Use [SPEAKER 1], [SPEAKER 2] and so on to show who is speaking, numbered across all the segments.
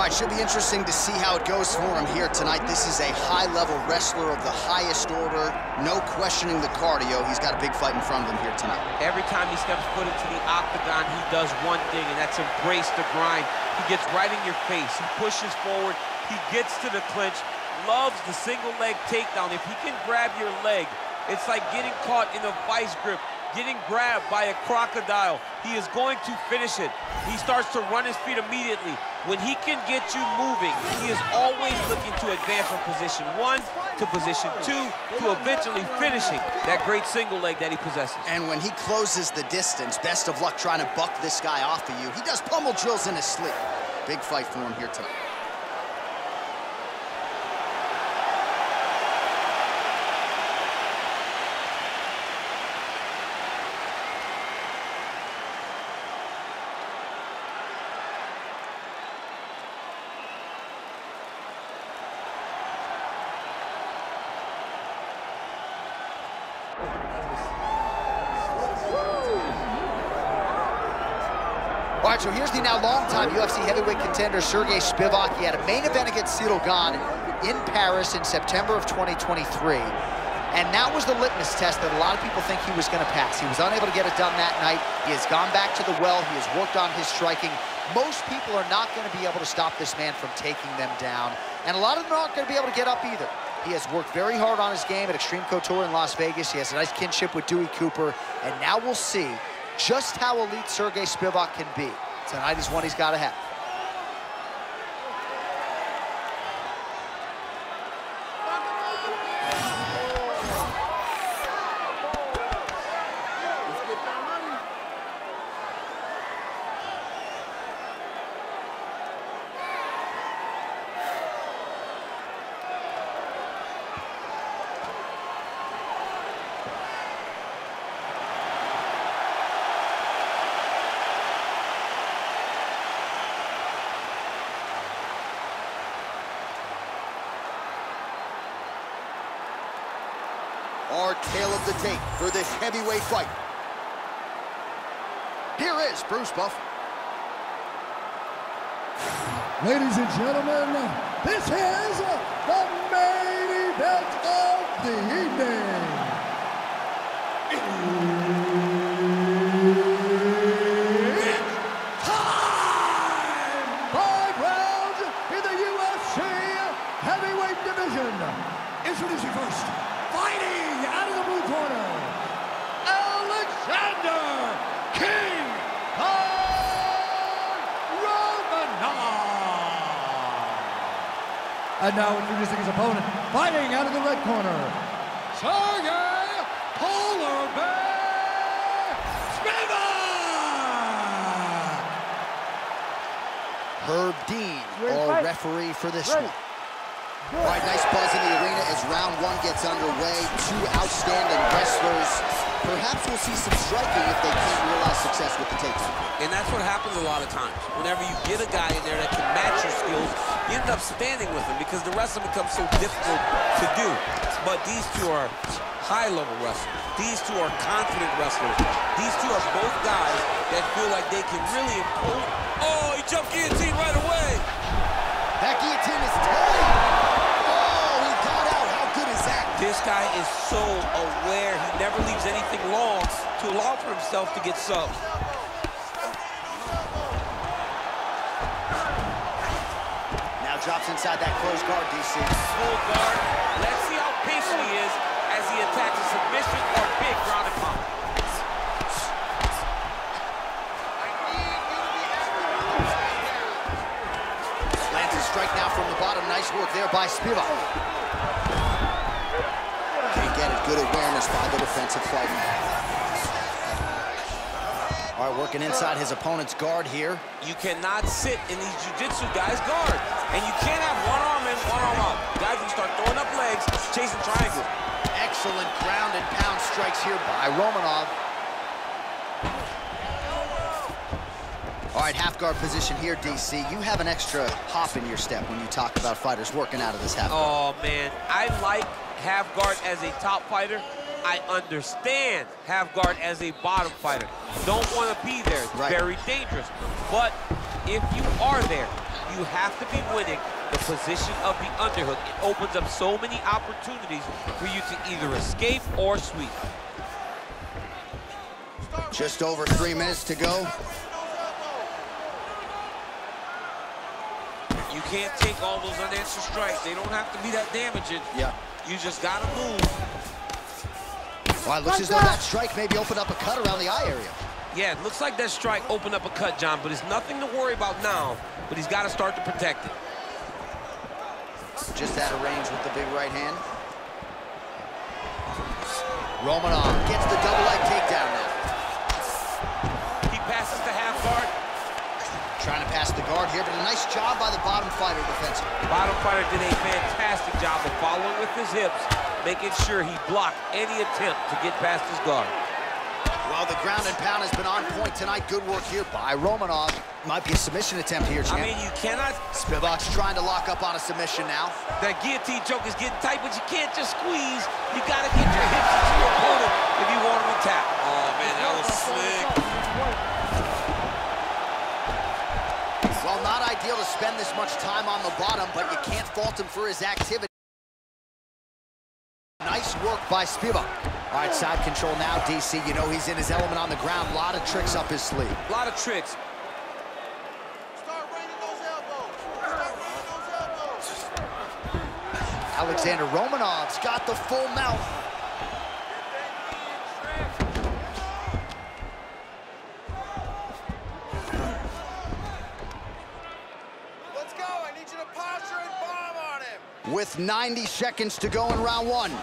[SPEAKER 1] All right, should be interesting to see how it goes for him here tonight. This is a high-level wrestler of the highest order. No questioning the cardio. He's got a big fight in front of him here tonight.
[SPEAKER 2] Every time he steps foot into the octagon, he does one thing, and that's embrace the grind. He gets right in your face. He pushes forward. He gets to the clinch. Loves the single leg takedown. If he can grab your leg, it's like getting caught in a vice grip, getting grabbed by a crocodile. He is going to finish it. He starts to run his feet immediately. When he can get you moving, he is always looking to advance from position 1 to position 2 to eventually finishing that great single leg that he possesses.
[SPEAKER 1] And when he closes the distance, best of luck trying to buck this guy off of you. He does pummel drills in his sleep. Big fight for him here tonight. All right, so here's the now longtime UFC heavyweight contender, Serghei Spivac. He had a main event against Serghei in Paris in September of 2023. And that was the litmus test that a lot of people think he was going to pass. He was unable to get it done that night. He has gone back to the well. He has worked on his striking. Most people are not going to be able to stop this man from taking them down. And a lot of them aren't going to be able to get up either. He has worked very hard on his game at Extreme Couture in Las Vegas. He has a nice kinship with Dewey Cooper. And now we'll see just how elite Serghei Spivac can be. Tonight is one he's got to have. Our tale of the tape for this heavyweight fight. Here is Bruce Buff.
[SPEAKER 3] Ladies and gentlemen, this is the main event of the evening. It's time! 5 rounds in the UFC heavyweight division. Introducing first, fighting out of the blue corner, Alexandr Romanov. And now introducing his opponent, fighting out of the red corner, Serghei Spivac.
[SPEAKER 1] Herb Dean, our referee for this one. All right, nice buzz in the arena as round 1 gets underway. Two outstanding wrestlers. Perhaps we'll see some striking if they can't realize success with the takedown.
[SPEAKER 2] And that's what happens a lot of times. Whenever you get a guy in there that can match your skills, you end up standing with him because the wrestling becomes so difficult to do. But these two are high-level wrestlers. These two are confident wrestlers. These two are both guys that feel like they can really improve. Oh, he jumped guillotine right away.
[SPEAKER 1] That guillotine is tight.
[SPEAKER 2] This guy is so aware. He never leaves anything long to allow for himself to get subbed.
[SPEAKER 1] Now drops inside that closed guard, DC.
[SPEAKER 2] Full guard. Let's see how patient he is as he attacks a submission or big ground and pound.
[SPEAKER 1] Lands a strike now from the bottom. Nice work there by Spivac. Get it, good awareness by the defensive fighter. All right, working inside his opponent's guard here.
[SPEAKER 2] You cannot sit in these jiu-jitsu guys' guard. And you can't have one arm in, one arm out. Guys can start throwing up legs, chasing triangles.
[SPEAKER 1] Excellent ground and pound strikes here by Romanov. All right, half guard position here, DC. You have an extra hop in your step when you talk about fighters working out of this half guard.
[SPEAKER 2] Oh, man, I like half guard as a top fighter. I understand half guard as a bottom fighter. Don't want to be there. It's very dangerous. But if you are there, you you have to be winning the position of the underhook. It opens up so many opportunities for you to either escape or sweep.
[SPEAKER 3] Just over 3 minutes to go.
[SPEAKER 2] You can't take all those unanswered strikes. They don't have to be that damaging.
[SPEAKER 3] Yeah.
[SPEAKER 2] You just gotta move.
[SPEAKER 3] Well, it looks as though that strike maybe opened up a cut around the eye area.
[SPEAKER 2] Yeah, it looks like that strike opened up a cut, John, but it's nothing to worry about now, but he's got to start to protect it.
[SPEAKER 3] Just out of range with the big right hand. Romanov gets the double leg takedown now.
[SPEAKER 2] He passes the half guard.
[SPEAKER 3] Trying to pass the guard here, but a nice job by the bottom fighter defensively.
[SPEAKER 2] The bottom fighter did a fantastic job of following with his hips, making sure he blocked any attempt to get past his guard.
[SPEAKER 3] Well, the ground and pound has been on point tonight. Good work here by Romanov. Might be a submission attempt here, champ.
[SPEAKER 2] I mean, you cannot...
[SPEAKER 3] Spivac's trying to lock up on a submission now.
[SPEAKER 2] That guillotine choke is getting tight, but you can't just squeeze. You got to get your hips into your opponent if you want him to tap. Oh, man, that was slick.
[SPEAKER 3] Well, not ideal to spend this much time on the bottom, but you can't fault him for his activity. Nice work by Spivac. All right, side control now, DC. You know he's in his element on the ground. A lot of tricks up his sleeve.
[SPEAKER 2] A lot of tricks.
[SPEAKER 4] Start raining those elbows. Start raining those elbows.
[SPEAKER 3] Alexandr Romanov's got the full mount.
[SPEAKER 4] Let's go. I need you to posture and bomb on him.
[SPEAKER 3] With 90 seconds to go in round one.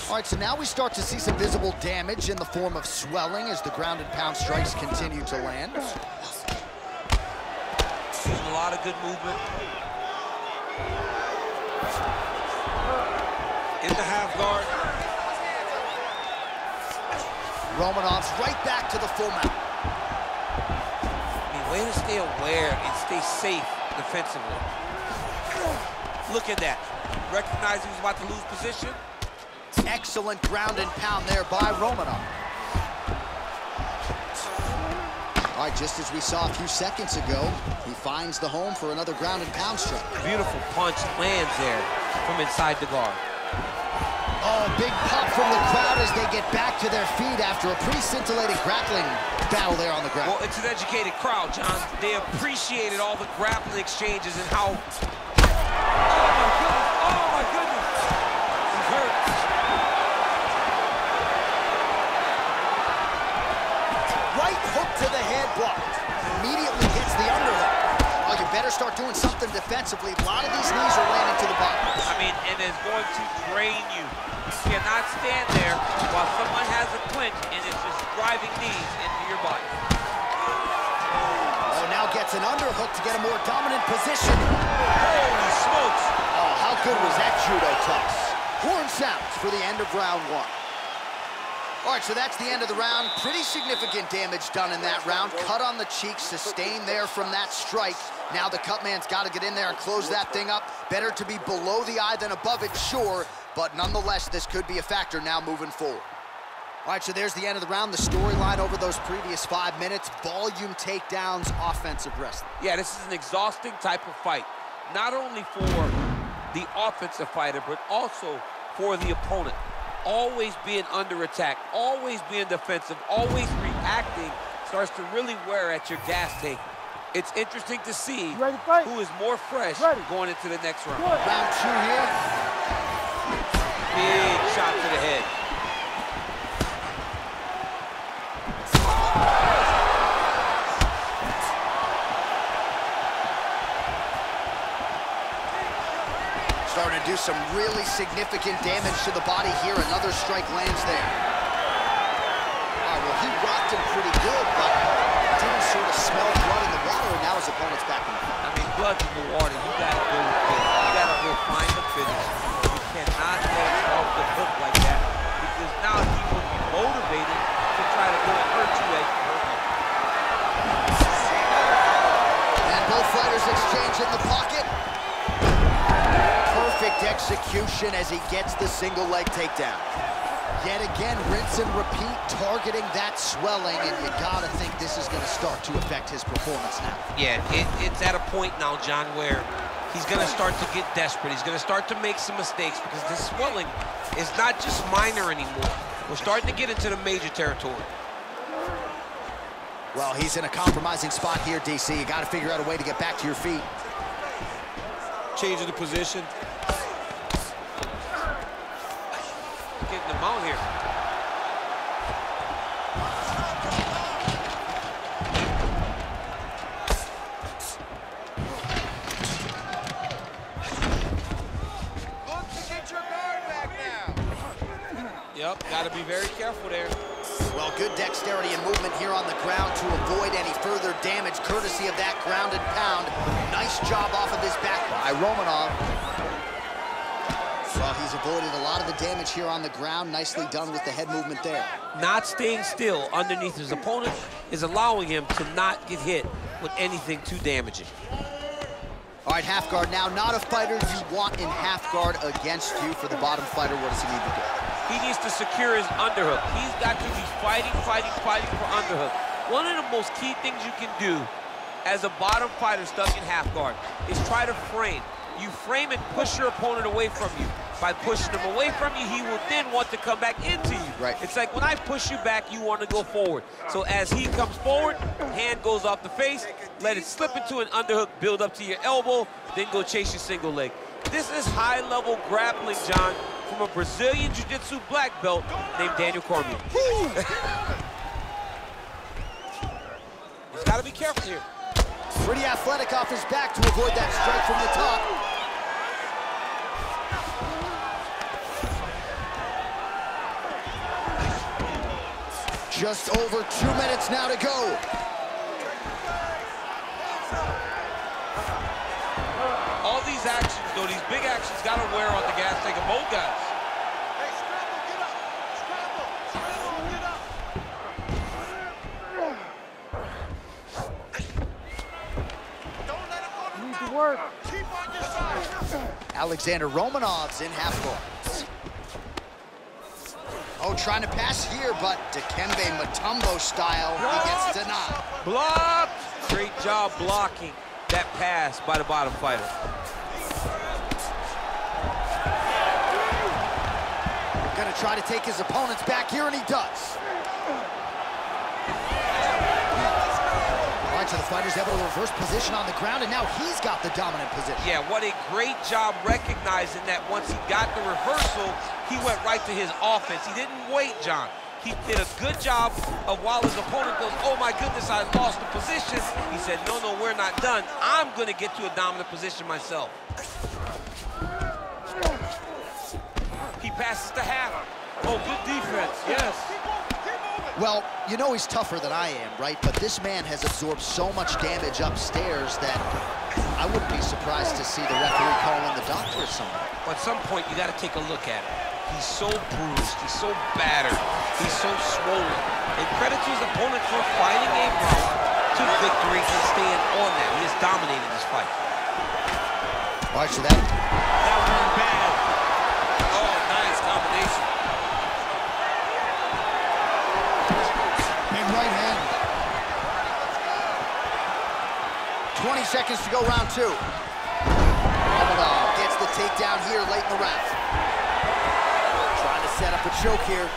[SPEAKER 3] All right, so now we start to see some visible damage in the form of swelling as the ground and pound strikes continue to land.
[SPEAKER 2] Using a lot of good movement. In the half guard.
[SPEAKER 3] Romanov's right back to the full mount.
[SPEAKER 2] I mean, way to stay aware and stay safe defensively. Look at that. Recognize he was about to lose position.
[SPEAKER 3] Excellent ground and pound there by Romanov. All right, just as we saw a few seconds ago, he finds the home for another ground and pound strike.
[SPEAKER 2] Beautiful punch lands there from inside the guard.
[SPEAKER 3] Oh, big pop from the crowd as they get back to their feet after a pretty scintillating grappling battle there on the ground.
[SPEAKER 2] Well, it's an educated crowd, John. They appreciated all the grappling exchanges and how... Oh, my goodness. He's hurt.
[SPEAKER 3] Right hook to the head blocked. Immediately hits the underhook. Well, you better start doing something defensively. A lot of these knees are landing to the bottom.
[SPEAKER 2] I mean, and it's going to drain you. You cannot stand there while someone has a clinch and it's just driving knees into your body.
[SPEAKER 3] Oh, now gets an underhook to get a more dominant position.
[SPEAKER 2] Holy smokes.
[SPEAKER 3] Oh, how good was that judo toss? Horn sounds for the end of round one. All right, so that's the end of the round. Pretty significant damage done in that round. Cut on the cheek, sustained there from that strike. Now the cut man's got to get in there and close that thing up. Better to be below the eye than above it, sure, but nonetheless, this could be a factor now moving forward. All right, so there's the end of the round. The storyline over those previous 5 minutes, volume takedowns, offensive wrestling.
[SPEAKER 2] Yeah, this is an exhausting type of fight. Not only for the offensive fighter, but also for the opponent. Always being under attack, always being defensive, always reacting starts to really wear at your gas tank. It's interesting to see who is more fresh going into the next round.
[SPEAKER 3] Round two here.
[SPEAKER 2] Big shot to the head.
[SPEAKER 3] Starting to do some really significant damage to the body here. Another strike lands there. All right, well, he rocked him pretty good, but didn't sort of smell blood in the water, and now his opponent's back in the fight.
[SPEAKER 2] I mean, blood in the water, you gotta go with finish. You gotta go find the finish. You cannot let off the hook like that, because now he will be motivated to try to go and hurt you as you hurt him.
[SPEAKER 3] And both fighters exchange in the pocket. Perfect execution as he gets the single leg takedown. Yet again, rinse and repeat, targeting that swelling, and you gotta think this is gonna start to affect his performance now.
[SPEAKER 2] Yeah, it's at a point now, John, where he's gonna start to get desperate. He's gonna start to make some mistakes because this swelling is not just minor anymore. We're starting to get into the major territory.
[SPEAKER 3] Well, he's in a compromising spot here, DC. You gotta figure out a way to get back to your feet.
[SPEAKER 2] Changing the position. Getting the mount here.
[SPEAKER 4] Look to get your guard back now.
[SPEAKER 2] Yep, got to be very careful there.
[SPEAKER 3] Well, good dexterity and movement here on the ground to avoid any further damage, courtesy of that ground and pound. Nice job off of his back by Romanov. Well, he's avoided a lot of the damage here on the ground. Nicely done with the head movement there.
[SPEAKER 2] Not staying still underneath his opponent is allowing him to not get hit with anything too damaging.
[SPEAKER 3] All right, half guard now. Not a fighter you want in half guard against you. For the bottom fighter, what does he need to do?
[SPEAKER 2] He needs to secure his underhook. He's got to be fighting for underhook. One of the most key things you can do as a bottom fighter stuck in half guard is try to frame. You frame and push your opponent away from you. By pushing him away from you, he will then want to come back into you.
[SPEAKER 3] Right.
[SPEAKER 2] It's like when I push you back, you want to go forward. So as he comes forward, hand goes off the face, let it slip into an underhook, build up to your elbow, then go chase your single leg. This is high-level grappling, John, from a Brazilian Jiu-Jitsu black belt named Daniel Cormier. He's got to be careful here.
[SPEAKER 3] Pretty athletic off his back to avoid that strike from the top. Just over 2 minutes now to go.
[SPEAKER 2] All these actions, though, these big actions, got to wear on the gas tank of both guys.
[SPEAKER 4] Hey, scramble, get up. Scramble, get up. Don't let him go to the mouth.
[SPEAKER 5] Work.
[SPEAKER 4] Keep on your side.
[SPEAKER 3] Alexandr Romanov's in half guard. Oh, trying to pass here, but Dikembe Mutombo style, he gets denied.
[SPEAKER 2] Blocked! Great job blocking that pass by the bottom fighter.
[SPEAKER 3] Gonna try to take his opponents back here, and he does. All right, so the fighter's able to reverse position on the ground, and now he's got the dominant position.
[SPEAKER 2] Yeah, what a great job recognizing that once he got the reversal, he went right to his offense. He didn't wait, John. He did a good job of while his opponent goes, oh my goodness, I lost the position. He said, no, no, we're not done. I'm gonna get to a dominant position myself. He passes to half. Oh, good defense, yes.
[SPEAKER 3] Well, you know he's tougher than I am, right? But this man has absorbed so much damage upstairs that I wouldn't be surprised to see the referee call in the doctor or something.
[SPEAKER 2] At some point, you gotta take a look at him. He's so bruised, he's so battered, he's so swollen. And credit to his opponent for finding a route to victory and staying on that. He has dominated this fight.
[SPEAKER 3] All right, so that
[SPEAKER 2] was bad. Oh, nice combination.
[SPEAKER 3] big right hand. 20 seconds to go, round two. Romanov gets the takedown here late in the round. Trying to set up a choke here.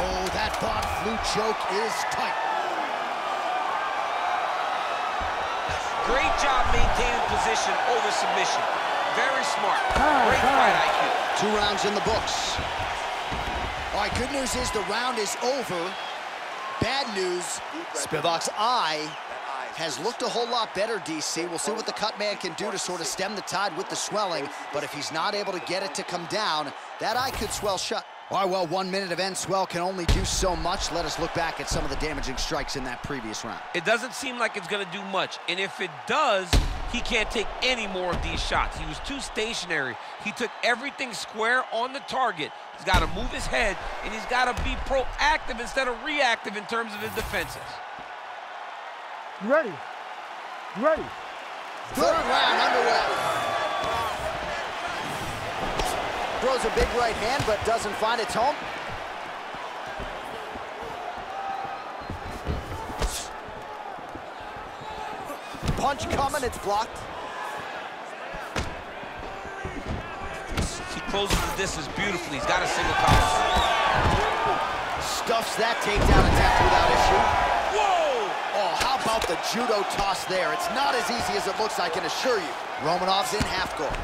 [SPEAKER 3] Oh, that Von Flue choke is tight.
[SPEAKER 2] Great job maintaining position over submission. Very smart. Great fight IQ.
[SPEAKER 3] 2 rounds in the books. All right, good news is the round is over. Bad news, Spivac's eye has looked a whole lot better, DC. We'll see what the cut man can do to sort of stem the tide with the swelling, but if he's not able to get it to come down, that eye could swell shut. All right, well, 1 minute of end swell can only do so much. Let us look back at some of the damaging strikes in that previous round.
[SPEAKER 2] It doesn't seem like it's gonna do much, and if it does, he can't take any more of these shots. He was too stationary. He took everything square on the target. He's gotta move his head, and he's gotta be proactive instead of reactive in terms of his defenses.
[SPEAKER 5] You ready? You ready?
[SPEAKER 3] Third round underway. Throws a big right hand, but doesn't find its home. punch coming, it's blocked.
[SPEAKER 2] He closes the distance beautifully. He's got a single collar.
[SPEAKER 3] Stuffs that takedown attempt without issue. Whoa! Oh, how about the judo toss there? It's not as easy as it looks, I can assure you. Romanov's in half guard.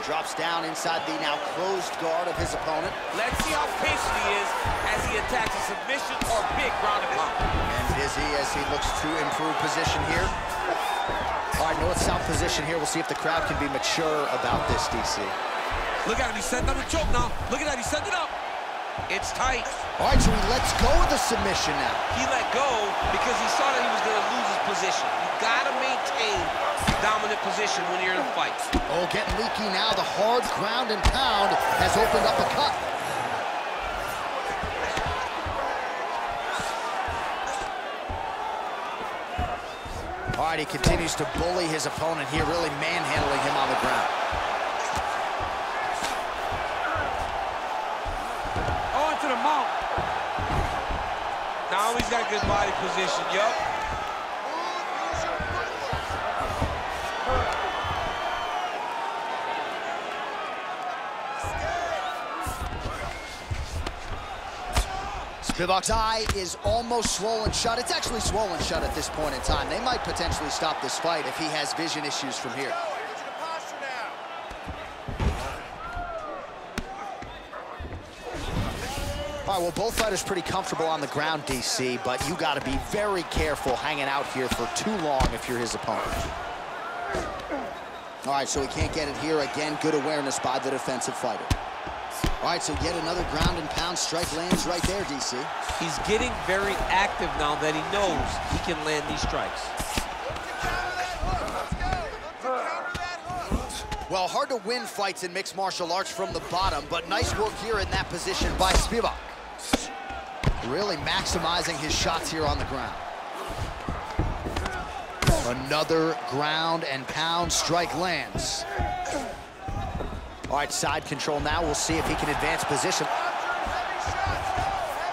[SPEAKER 3] Drops down inside the now closed guard of his opponent.
[SPEAKER 2] Let's see how patient he is as he attacks a submission or big ground and pound.
[SPEAKER 3] And busy as he looks to improve position here. All right, north-south position here. We'll see if the crowd can be mature about this, DC.
[SPEAKER 2] Look at him, he's setting up the choke now. Look at that, he's setting it up. It's tight.
[SPEAKER 3] All right, so he lets go of the submission now.
[SPEAKER 2] He let go because he saw that he was gonna lose his position. You gotta maintain dominant position when you're in a fight.
[SPEAKER 3] Oh, getting leaky now. The hard ground and pound has opened up a cut. All right, he continues to bully his opponent here, really manhandling him on the ground.
[SPEAKER 2] On to the mount. Now he's got good body position, yup.
[SPEAKER 3] Spivac's eye is almost swollen shut. It's actually swollen shut at this point in time. They might potentially stop this fight if he has vision issues from here. All right, well, both fighters pretty comfortable on the ground, DC, but you got to be very careful hanging out here for too long if you're his opponent. All right, so he can't get it here. Again, good awareness by the defensive fighter. All right, so yet another ground and pound strike lands right there, DC.
[SPEAKER 2] He's getting very active now that he knows he can land these strikes.
[SPEAKER 3] Well, hard to win fights in mixed martial arts from the bottom, but nice work here in that position by Spivac. Really maximizing his shots here on the ground. Another ground and pound strike lands. All right, side control now. We'll see if he can advance position.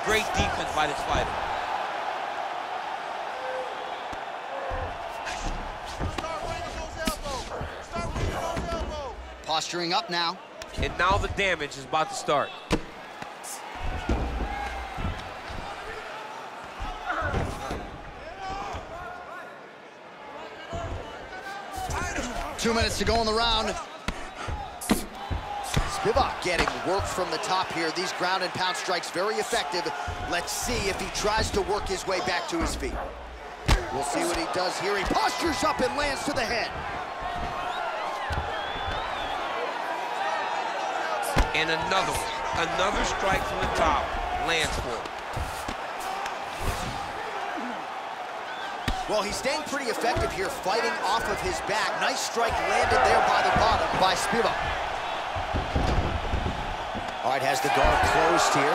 [SPEAKER 2] Great defense by this fighter.
[SPEAKER 3] Posturing up now.
[SPEAKER 2] And now the damage is about to start.
[SPEAKER 3] Two minutes to go in the round. Spivac getting work from the top here. These ground and pound strikes very effective. Let's see if he tries to work his way back to his feet. We'll see what he does here. He postures up and lands to the head.
[SPEAKER 2] And another one. Another strike from the top. Lands for him.
[SPEAKER 3] Well, he's staying pretty effective here, fighting off of his back. Nice strike landed there by the bottom by Spivac. All right, has the guard closed here.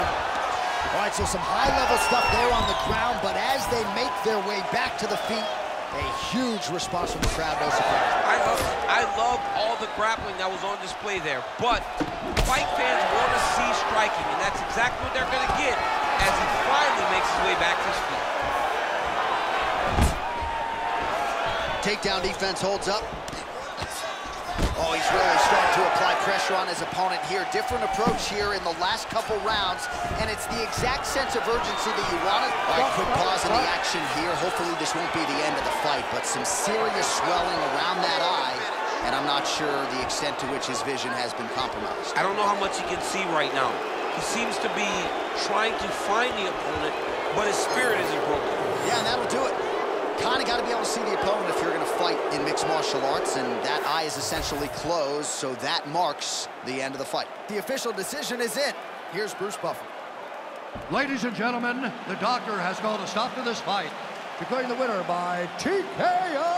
[SPEAKER 3] All right, so some high-level stuff there on the ground, but as they make their way back to the feet, a huge response from the crowd, no surprise.
[SPEAKER 2] I love all the grappling that was on display there, but fight fans want to see striking, and that's exactly what they're going to get as he finally makes his way back to his feet.
[SPEAKER 3] Takedown defense holds up. Oh, he's really starting to apply pressure on his opponent here. Different approach here in the last couple rounds, and it's the exact sense of urgency that you wanted. All right, quick pause in the action here. Hopefully this won't be the end of the fight, but some serious swelling around that eye, and I'm not sure the extent to which his vision has been compromised.
[SPEAKER 2] I don't know how much he can see right now. He seems to be trying to find the opponent, but his spirit isn't broken.
[SPEAKER 3] Yeah, and that'll do it. Kind of got to be able to see the opponent if you're going to fight in mixed martial arts, and that eye is essentially closed, so that marks the end of the fight. The official decision is in. Here's Bruce Buffer.
[SPEAKER 5] Ladies and gentlemen, the doctor has called a stop to this fight, declaring the winner by TKO.